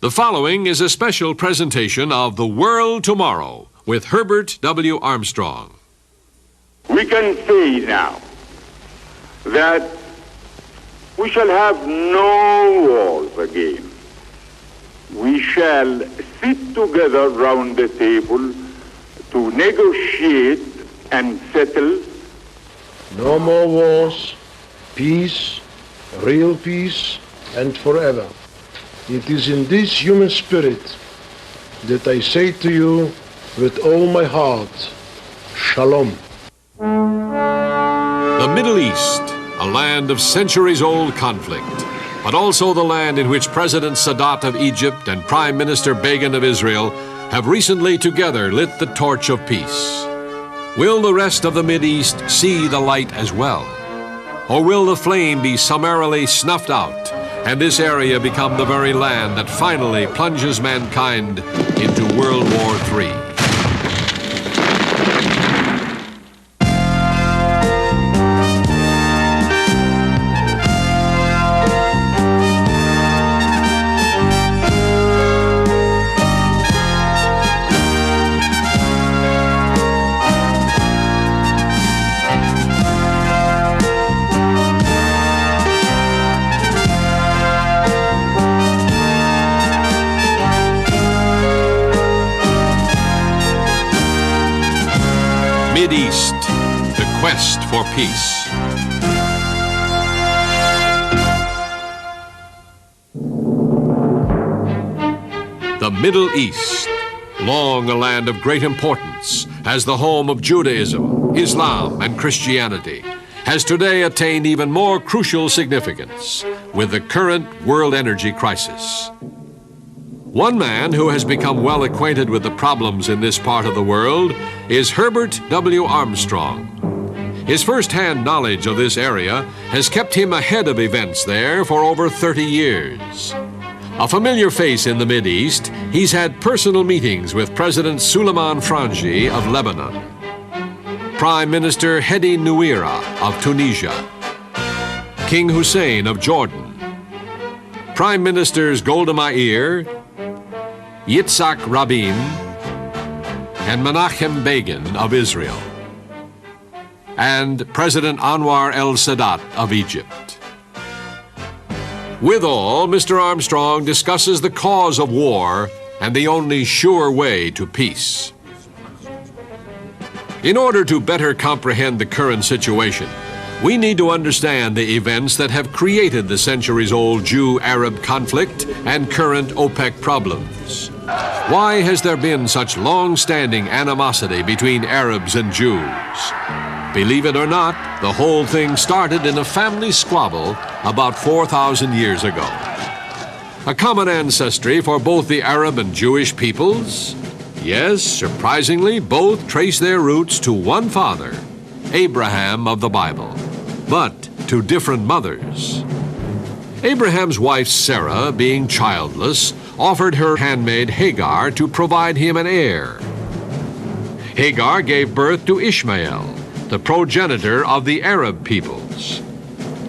The following is a special presentation of The World Tomorrow with Herbert W. Armstrong. We can say now that we shall have no wars again. We shall sit together round the table to negotiate and settle. No more wars, peace, real peace, and forever. It is in this human spirit that I say to you with all my heart, Shalom. The Middle East, a land of centuries-old conflict, but also the land in which President Sadat of Egypt and Prime Minister Begin of Israel have recently together lit the torch of peace. Will the rest of the Mideast see the light as well? Or will the flame be summarily snuffed out and this area become the very land that finally plunges mankind into World War III? Mideast, the quest for peace. The Middle East, long a land of great importance as the home of Judaism, Islam, and Christianity, has today attained even more crucial significance with the current world energy crisis. One man who has become well acquainted with the problems in this part of the world is Herbert W. Armstrong. His first-hand knowledge of this area has kept him ahead of events there for over 30 years. A familiar face in the Mideast, he's had personal meetings with President Suleiman Frangi of Lebanon, Prime Minister Hedi Nouira of Tunisia, King Hussein of Jordan, Prime Ministers Golda Meir, Yitzhak Rabin, and Menachem Begin of Israel, and President Anwar el-Sadat of Egypt. Withal, Mr. Armstrong discusses the cause of war and the only sure way to peace. In order to better comprehend the current situation, we need to understand the events that have created the centuries-old Jew-Arab conflict and current OPEC problems. Why has there been such long-standing animosity between Arabs and Jews? Believe it or not, the whole thing started in a family squabble about 4,000 years ago. A common ancestry for both the Arab and Jewish peoples? Yes, surprisingly, both trace their roots to one father, Abraham of the Bible, but to different mothers. Abraham's wife Sarah, being childless, offered her handmaid Hagar to provide him an heir. Hagar gave birth to Ishmael, the progenitor of the Arab peoples.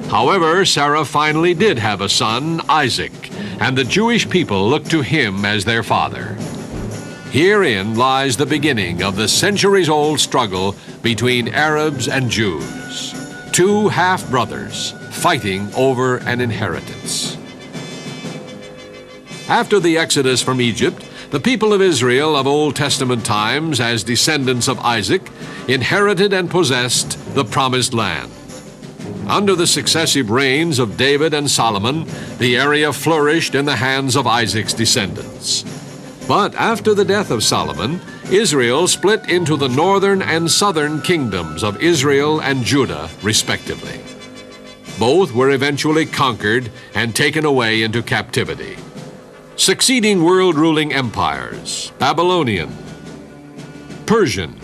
However, Sarah finally did have a son, Isaac, and the Jewish people looked to him as their father. Herein lies the beginning of the centuries-old struggle between Arabs and Jews, two half-brothers fighting over an inheritance. After the Exodus from Egypt, the people of Israel of Old Testament times, as descendants of Isaac, inherited and possessed the Promised Land. Under the successive reigns of David and Solomon, the area flourished in the hands of Isaac's descendants. But after the death of Solomon, Israel split into the northern and southern kingdoms of Israel and Judah, respectively. Both were eventually conquered and taken away into captivity. Succeeding world-ruling empires, Babylonian, Persian,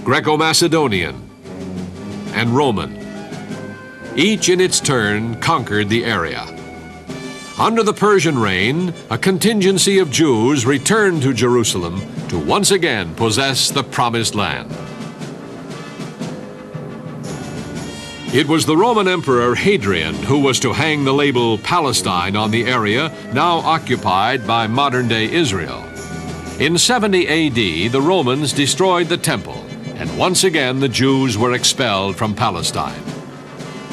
Greco-Macedonian, and Roman, each in its turn conquered the area. Under the Persian reign, a contingency of Jews returned to Jerusalem to once again possess the Promised Land. It was the Roman Emperor Hadrian who was to hang the label Palestine on the area now occupied by modern-day Israel. In 70 AD, the Romans destroyed the temple, and once again the Jews were expelled from Palestine.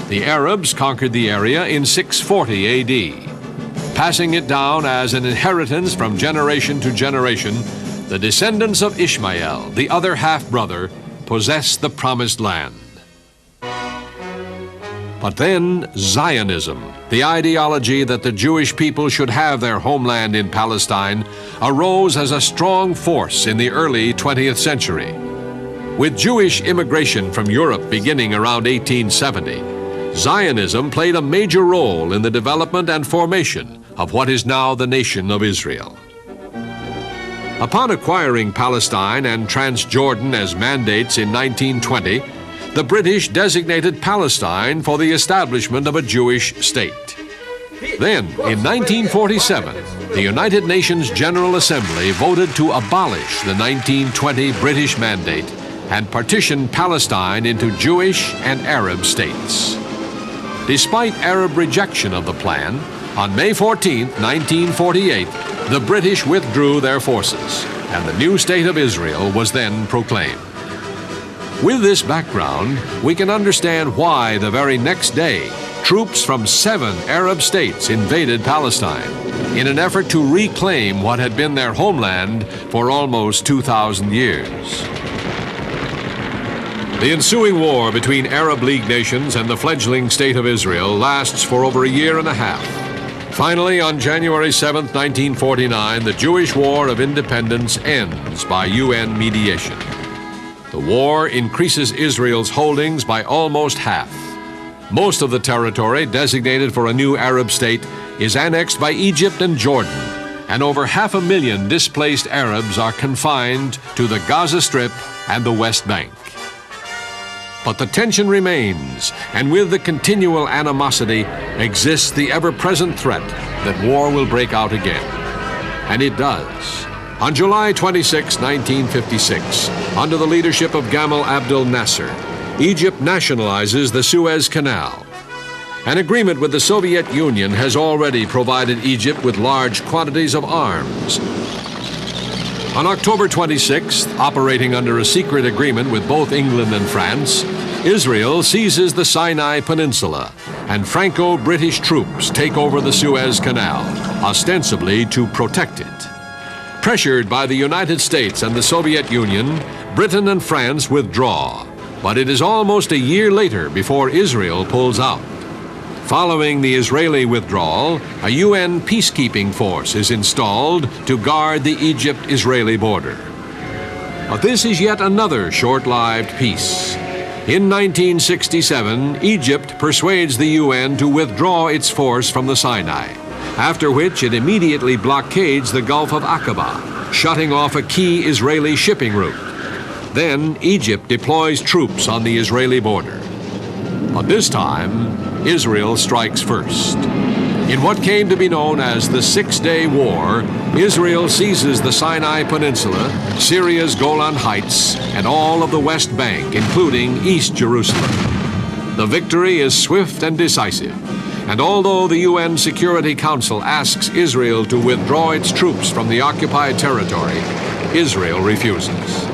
The Arabs conquered the area in 640 AD. Passing it down as an inheritance from generation to generation, the descendants of Ishmael, the other half-brother, possessed the promised land. But then Zionism, the ideology that the Jewish people should have their homeland in Palestine, arose as a strong force in the early 20th century. With Jewish immigration from Europe beginning around 1870, Zionism played a major role in the development and formation of what is now the nation of Israel. Upon acquiring Palestine and Transjordan as mandates in 1920, the British designated Palestine for the establishment of a Jewish state. Then, in 1947, the United Nations General Assembly voted to abolish the 1920 British mandate and partition Palestine into Jewish and Arab states. Despite Arab rejection of the plan, on May 14, 1948, the British withdrew their forces, and the new state of Israel was then proclaimed. With this background, we can understand why the very next day, troops from 7 Arab states invaded Palestine in an effort to reclaim what had been their homeland for almost 2,000 years. The ensuing war between Arab League nations and the fledgling State of Israel lasts for over a year and a half. Finally, on January 7, 1949, the Jewish War of Independence ends by UN mediation. The war increases Israel's holdings by almost half. Most of the territory designated for a new Arab state is annexed by Egypt and Jordan, and over 500,000 displaced Arabs are confined to the Gaza Strip and the West Bank. But the tension remains, and with the continual animosity exists the ever-present threat that war will break out again. And it does. On July 26, 1956, under the leadership of Gamal Abdel Nasser, Egypt nationalizes the Suez Canal. An agreement with the Soviet Union has already provided Egypt with large quantities of arms. On October 26th, operating under a secret agreement with both England and France, Israel seizes the Sinai Peninsula, and Franco-British troops take over the Suez Canal, ostensibly to protect it. Pressured by the United States and the Soviet Union, Britain and France withdraw, but it is almost a year later before Israel pulls out. Following the Israeli withdrawal, a UN peacekeeping force is installed to guard the Egypt-Israeli border. But this is yet another short-lived peace. In 1967, Egypt persuades the UN to withdraw its force from the Sinai, after which it immediately blockades the Gulf of Aqaba, shutting off a key Israeli shipping route. Then Egypt deploys troops on the Israeli border. But this time, Israel strikes first. In what came to be known as the Six-Day War, Israel seizes the Sinai Peninsula, Syria's Golan Heights, and all of the West Bank, including East Jerusalem. The victory is swift and decisive, and although the UN Security Council asks Israel to withdraw its troops from the occupied territory, Israel refuses.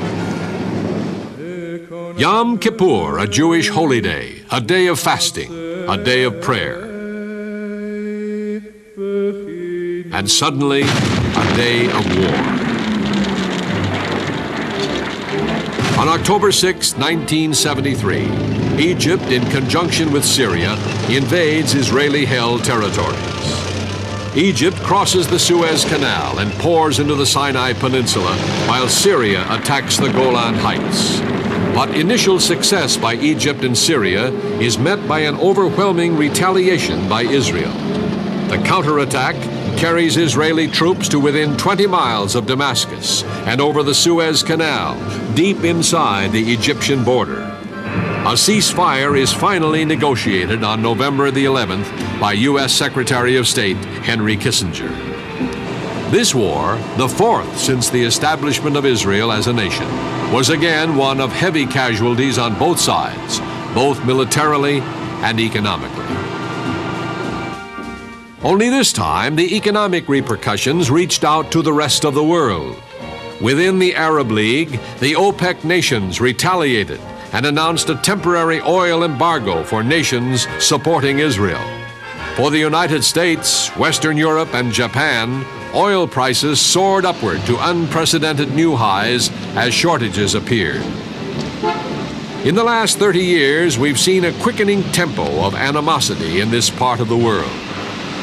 Yom Kippur, a Jewish holy day, a day of fasting, a day of prayer. And suddenly, a day of war. On October 6, 1973, Egypt, in conjunction with Syria, invades Israeli-held territories. Egypt crosses the Suez Canal and pours into the Sinai Peninsula, while Syria attacks the Golan Heights. But initial success by Egypt and Syria is met by an overwhelming retaliation by Israel. The counterattack carries Israeli troops to within 20 miles of Damascus and over the Suez Canal, deep inside the Egyptian border. A ceasefire is finally negotiated on November the 11th by U.S. Secretary of State Henry Kissinger. This war, the fourth since the establishment of Israel as a nation, was again one of heavy casualties on both sides, both militarily and economically. Only this time, the economic repercussions reached out to the rest of the world. Within the Arab League, the OPEC nations retaliated and announced a temporary oil embargo for nations supporting Israel. For the United States, Western Europe, and Japan, oil prices soared upward to unprecedented new highs as shortages appeared. In the last 30 years, we've seen a quickening tempo of animosity in this part of the world.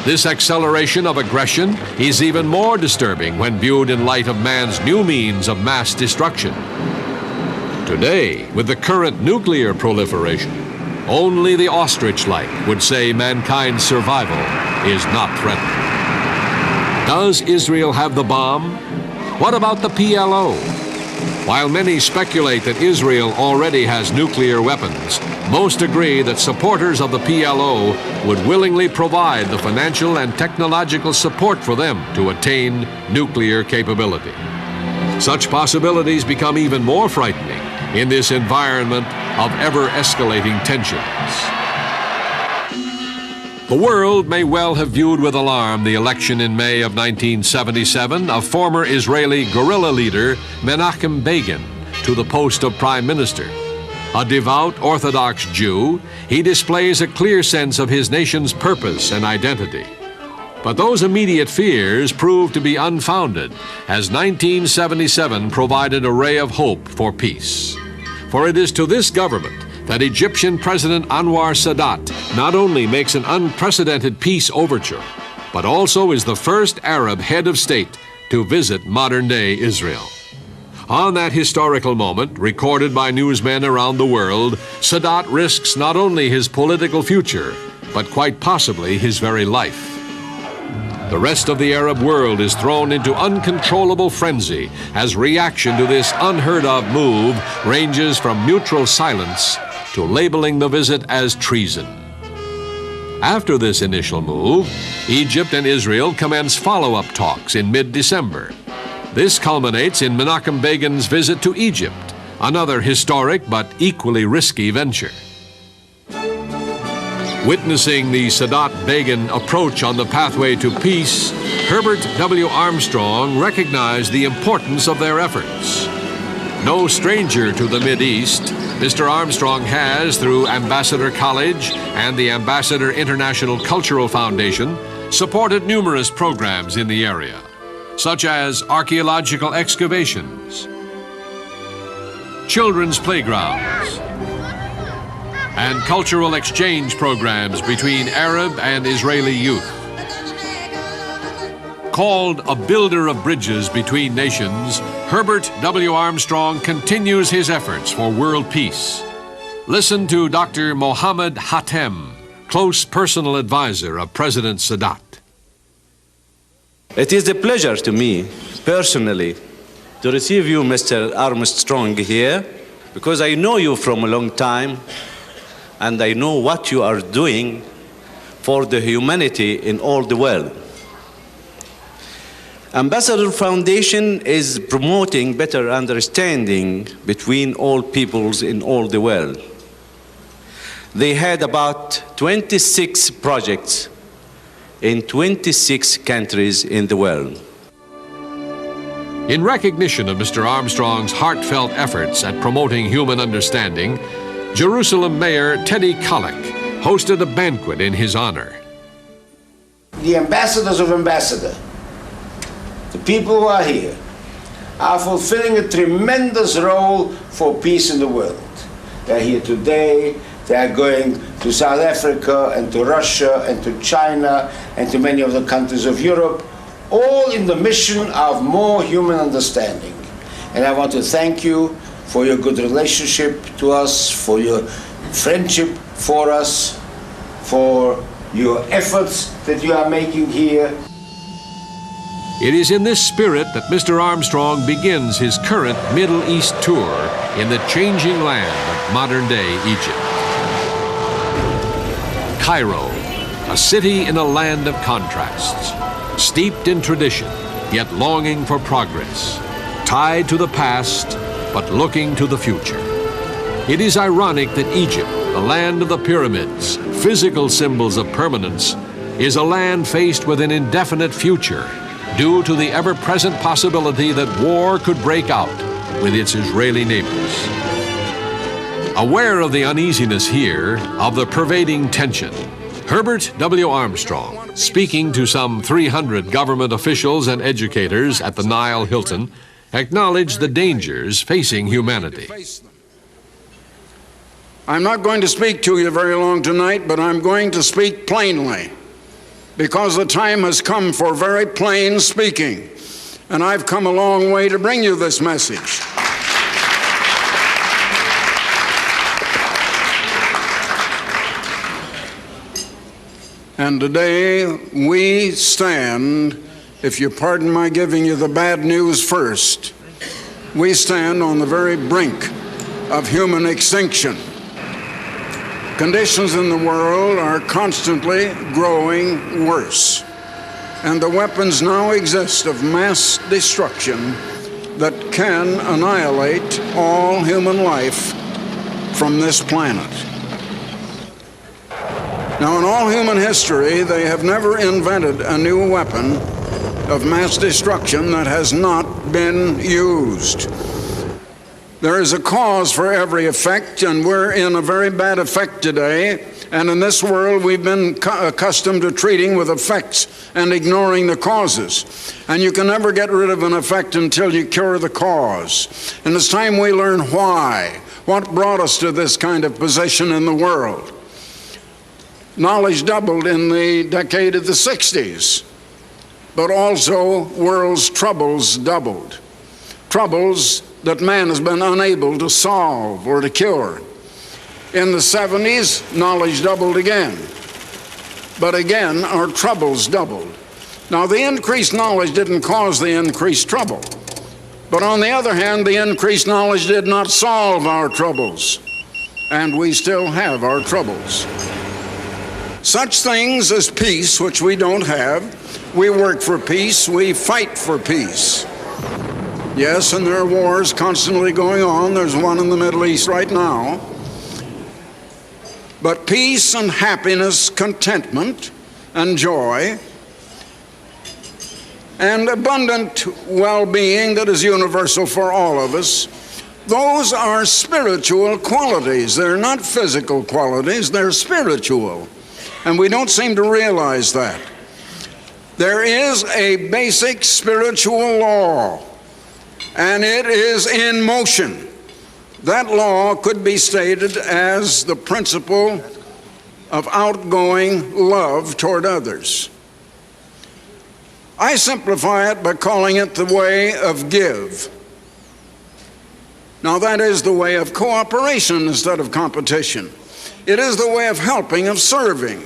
This acceleration of aggression is even more disturbing when viewed in light of man's new means of mass destruction. Today, with the current nuclear proliferation, only the ostrich-like would say mankind's survival is not threatened. Does Israel have the bomb? What about the PLO? While many speculate that Israel already has nuclear weapons, most agree that supporters of the PLO would willingly provide the financial and technological support for them to attain nuclear capability. Such possibilities become even more frightening in this environment of ever-escalating tensions. The world may well have viewed with alarm the election in May of 1977 of former Israeli guerrilla leader Menachem Begin to the post of Prime Minister. A devout Orthodox Jew, he displays a clear sense of his nation's purpose and identity. But those immediate fears proved to be unfounded, as 1977 provided a ray of hope for peace. For it is to this government that Egyptian President Anwar Sadat not only makes an unprecedented peace overture, but also is the first Arab head of state to visit modern-day Israel. On that historical moment, recorded by newsmen around the world, Sadat risks not only his political future, but quite possibly his very life. The rest of the Arab world is thrown into uncontrollable frenzy as reaction to this unheard-of move ranges from neutral silence to labeling the visit as treason. After this initial move, Egypt and Israel commence follow-up talks in mid-December. This culminates in Menachem Begin's visit to Egypt, another historic but equally risky venture. Witnessing the Sadat-Begin approach on the pathway to peace, Herbert W. Armstrong recognized the importance of their efforts. No stranger to the Mideast, Mr. Armstrong has, through Ambassador College and the Ambassador International Cultural Foundation, supported numerous programs in the area, such as archaeological excavations, children's playgrounds, and cultural exchange programs between Arab and Israeli youth. Called a builder of bridges between nations, Herbert W. Armstrong continues his efforts for world peace. Listen to Dr. Mohammed Hatem, close personal advisor of President Sadat. It is a pleasure to me, personally, to receive you, Mr. Armstrong, here, because I know you from a long time, and I know what you are doing for the humanity in all the world. Ambassador Foundation is promoting better understanding between all peoples in all the world. They had about 26 projects in 26 countries in the world. In recognition of Mr. Armstrong's heartfelt efforts at promoting human understanding, Jerusalem Mayor Teddy Kollek hosted a banquet in his honor. The ambassadors of Ambassador, the people who are here, are fulfilling a tremendous role for peace in the world. They're here today, they are going to South Africa and to Russia and to China and to many of the countries of Europe, all in the mission of more human understanding. And I want to thank you for your good relationship to us, for your friendship for us, for your efforts that you are making here. It is in this spirit that Mr. Armstrong begins his current Middle East tour in the changing land of modern-day Egypt. Cairo, a city in a land of contrasts, steeped in tradition, yet longing for progress, tied to the past, but looking to the future. It is ironic that Egypt, the land of the pyramids, physical symbols of permanence, is a land faced with an indefinite future due to the ever-present possibility that war could break out with its Israeli neighbors. Aware of the uneasiness here, of the pervading tension, Herbert W. Armstrong, speaking to some 300 government officials and educators at the Nile Hilton, acknowledged the dangers facing humanity. I'm not going to speak to you very long tonight, but I'm going to speak plainly, because the time has come for very plain speaking, and I've come a long way to bring you this message. And today we stand, if you pardon my giving you the bad news first, we stand on the very brink of human extinction. Conditions in the world are constantly growing worse, and the weapons now exist of mass destruction that can annihilate all human life from this planet. Now, in all human history, they have never invented a new weapon of mass destruction that has not been used. There is a cause for every effect, and we're in a very bad effect today. And in this world, we've been accustomed to treating with effects and ignoring the causes. And you can never get rid of an effect until you cure the cause. And it's time we learn why. What brought us to this kind of position in the world? Knowledge doubled in the decade of the 60s, but also world's troubles doubled. Troubles that man has been unable to solve or to cure. In the 70s, knowledge doubled again. But again, our troubles doubled. Now, the increased knowledge didn't cause the increased trouble. But on the other hand, the increased knowledge did not solve our troubles. And we still have our troubles. Such things as peace, which we don't have. We work for peace, we fight for peace. Yes, and there are wars constantly going on. There's one in the Middle East right now. But peace and happiness, contentment and joy, and abundant well-being that is universal for all of us, those are spiritual qualities. They're not physical qualities, they're spiritual. And we don't seem to realize that. There is a basic spiritual law, and it is in motion. That law could be stated as the principle of outgoing love toward others. I simplify it by calling it the way of give. Now, that is the way of cooperation instead of competition. It is the way of helping, of serving.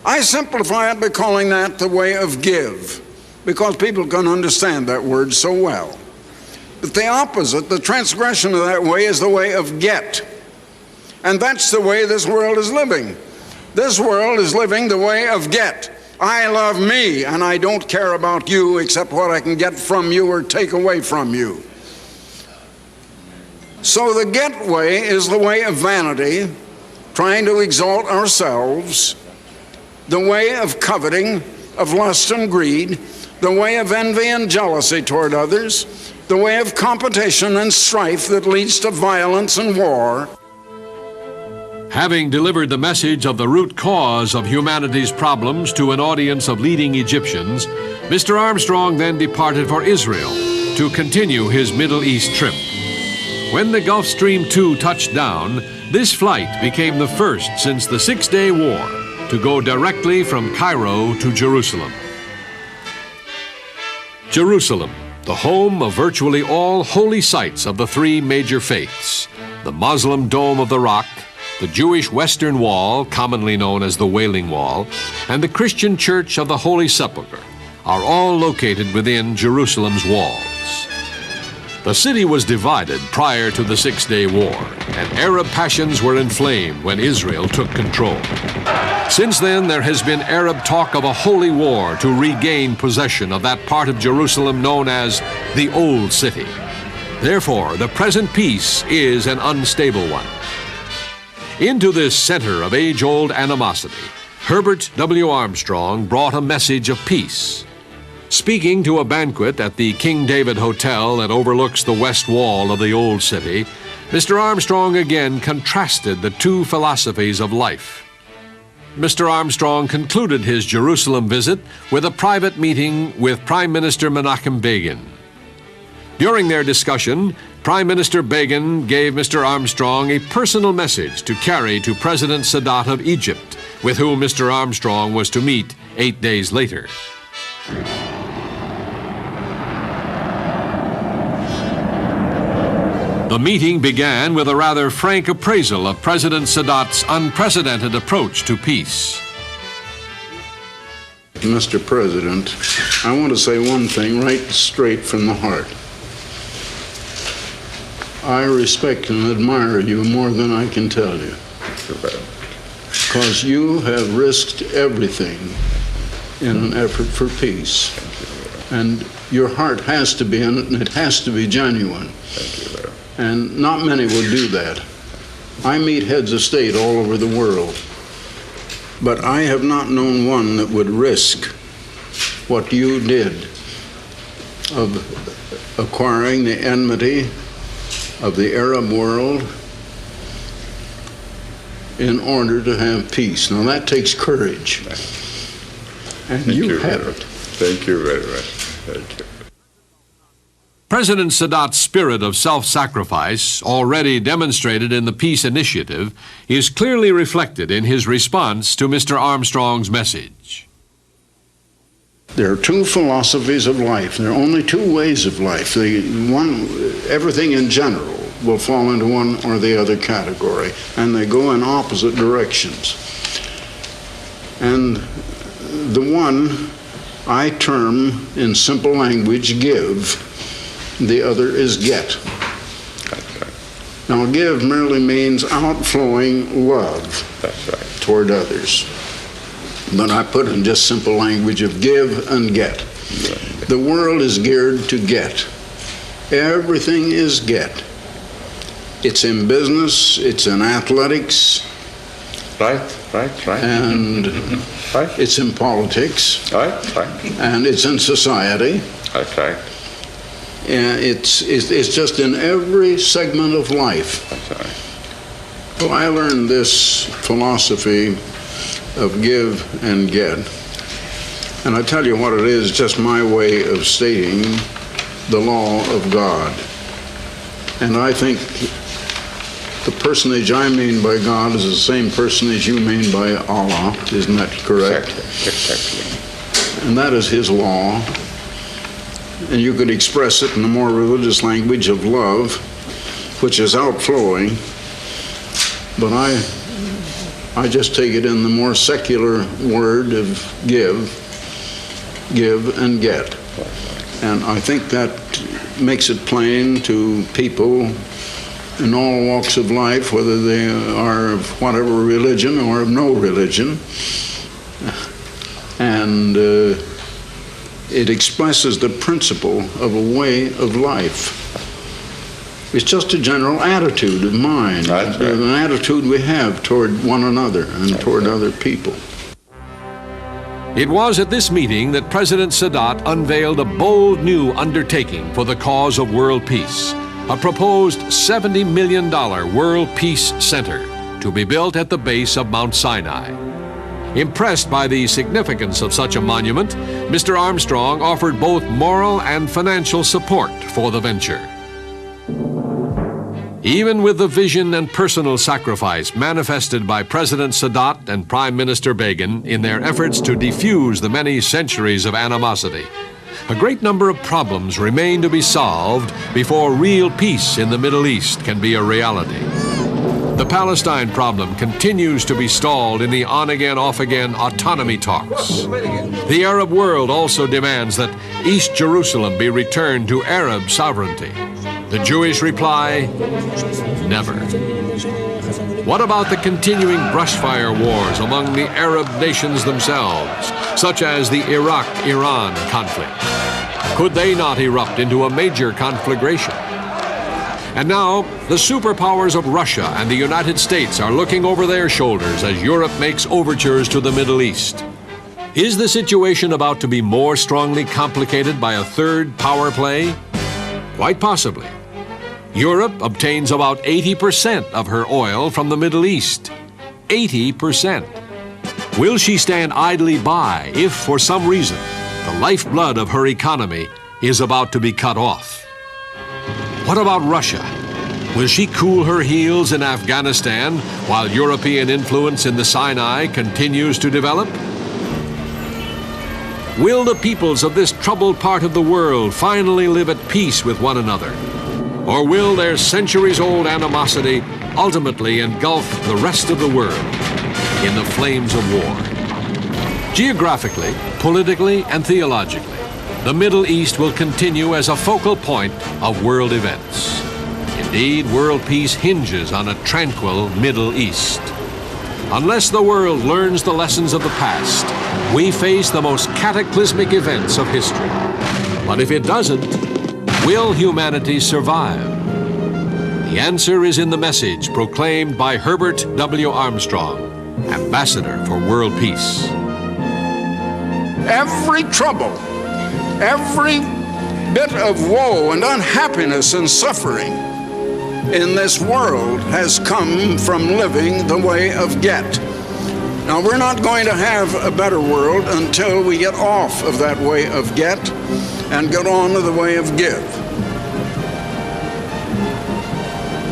I simplify it by calling that the way of give, because people can understand that word so well. But the opposite, the transgression of that way, is the way of get. And that's the way this world is living. This world is living the way of get. I love me, and I don't care about you except what I can get from you or take away from you. So the get way is the way of vanity, trying to exalt ourselves, the way of coveting, of lust and greed, the way of envy and jealousy toward others, the way of competition and strife that leads to violence and war. Having delivered the message of the root cause of humanity's problems to an audience of leading Egyptians, Mr. Armstrong then departed for Israel to continue his Middle East trip. When the Gulf Stream II touched down, this flight became the first since the Six-Day War to go directly from Cairo to Jerusalem. Jerusalem, the home of virtually all holy sites of the three major faiths, the Muslim Dome of the Rock, the Jewish Western Wall, commonly known as the Wailing Wall, and the Christian Church of the Holy Sepulchre, are all located within Jerusalem's walls. The city was divided prior to the Six-Day War, and Arab passions were inflamed when Israel took control. Since then, there has been Arab talk of a holy war to regain possession of that part of Jerusalem known as the Old City. Therefore, the present peace is an unstable one. Into this center of age-old animosity, Herbert W. Armstrong brought a message of peace. Speaking to a banquet at the King David Hotel that overlooks the west wall of the Old City, Mr. Armstrong again contrasted the two philosophies of life. Mr. Armstrong concluded his Jerusalem visit with a private meeting with Prime Minister Menachem Begin. During their discussion, Prime Minister Begin gave Mr. Armstrong a personal message to carry to President Sadat of Egypt, with whom Mr. Armstrong was to meet 8 days later. The meeting began with a rather frank appraisal of President Sadat's unprecedented approach to peace. Mr. President, I want to say one thing right straight from the heart. I respect and admire you more than I can tell you, because you have risked everything in an effort for peace. And your heart has to be in it, and it has to be genuine. And not many will do that. I meet heads of state all over the world, but I have not known one that would risk what you did of acquiring the enmity of the Arab world in order to have peace. Now that takes courage, and you have it. Thank you very much. Thank you. President Sadat's spirit of self-sacrifice, already demonstrated in the peace initiative, is clearly reflected in his response to Mr. Armstrong's message. There are two philosophies of life. There are only two ways of life. Everything in general will fall into one or the other category, and they go in opposite directions. And the one I term in simple language give. The other is get. Now, give merely means outflowing love toward others. But I put in just simple language of give and get. The world is geared to get. Everything is get. It's in business, it's in athletics, Right. and it's in politics, and it's in society. That's right. And it's just in every segment of life. That's right. Well, I learned this philosophy of give and get. And I tell you what it is, just my way of stating the law of God. And I think the personage I mean by God is the same personage you mean by Allah. Isn't that correct? Exactly. And that is His law. And you could express it in the more religious language of love, which is outflowing. But I just take it in the more secular word of give and get. And I think that makes it plain to people in all walks of life, whether they are of whatever religion or of no religion. And it expresses the principle of a way of life. It's just a general attitude of mind, That's right. an attitude we have toward one another and toward other people. It was at this meeting that President Sadat unveiled a bold new undertaking for the cause of world peace, a proposed $70 million World Peace Center to be built at the base of Mount Sinai. Impressed by the significance of such a monument, Mr. Armstrong offered both moral and financial support for the venture. Even with the vision and personal sacrifice manifested by President Sadat and Prime Minister Begin in their efforts to defuse the many centuries of animosity, a great number of problems remain to be solved before real peace in the Middle East can be a reality. The Palestine problem continues to be stalled in the on-again, off-again autonomy talks. The Arab world also demands that East Jerusalem be returned to Arab sovereignty. The Jewish reply, never. What about the continuing brushfire wars among the Arab nations themselves, such as the Iraq-Iran conflict? Could they not erupt into a major conflagration? And now, the superpowers of Russia and the United States are looking over their shoulders as Europe makes overtures to the Middle East. Is the situation about to be more strongly complicated by a third power play? Quite possibly. Europe obtains about 80% of her oil from the Middle East. 80%. Will she stand idly by if, for some reason, the lifeblood of her economy is about to be cut off? What about Russia? Will she cool her heels in Afghanistan while European influence in the Sinai continues to develop? Will the peoples of this troubled part of the world finally live at peace with one another? Or will their centuries-old animosity ultimately engulf the rest of the world in the flames of war? Geographically, politically, and theologically, the Middle East will continue as a focal point of world events. Indeed, world peace hinges on a tranquil Middle East. Unless the world learns the lessons of the past, we face the most cataclysmic events of history. But if it doesn't, will humanity survive? The answer is in the message proclaimed by Herbert W. Armstrong, Ambassador for World Peace. Every trouble, every bit of woe and unhappiness and suffering in this world has come from living the way of get. Now, we're not going to have a better world until we get off of that way of get and get on to the way of give.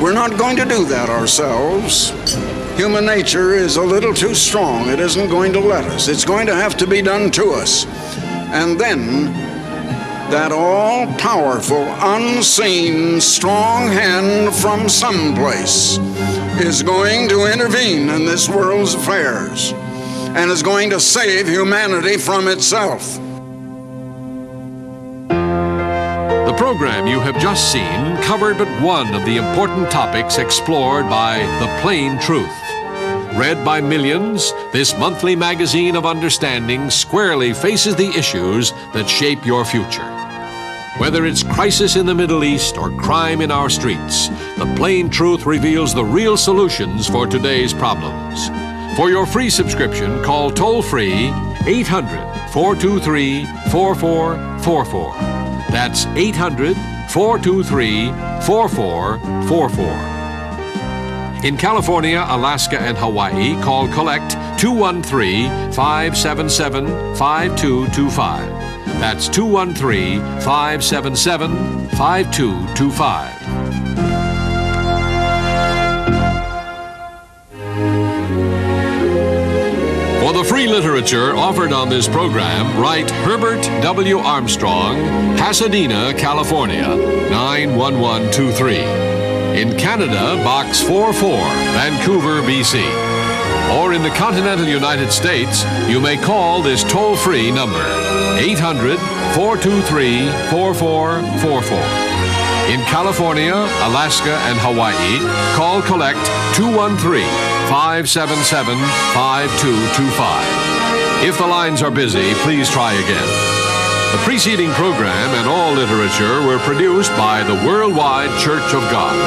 We're not going to do that ourselves. Human nature is a little too strong. It isn't going to let us. It's going to have to be done to us. And then that all-powerful, unseen, strong hand from someplace is going to intervene in this world's affairs and is going to save humanity from itself. The program you have just seen covered but one of the important topics explored by The Plain Truth. Read by millions, this monthly magazine of understanding squarely faces the issues that shape your future. Whether it's crisis in the Middle East or crime in our streets, The Plain Truth reveals the real solutions for today's problems. For your free subscription, call toll-free 800-423-4444. That's 800-423-4444. In California, Alaska, and Hawaii, call Collect 213-577-5225. That's 213-577-5225. For the free literature offered on this program, write Herbert W. Armstrong, Pasadena, California, 91123. In Canada, Box 44, Vancouver, BC. Or in the continental United States, you may call this toll-free number, 800-423-4444. In California, Alaska, and Hawaii, call Collect 213-577-5225. If the lines are busy, please try again. The preceding program and all literature were produced by the Worldwide Church of God.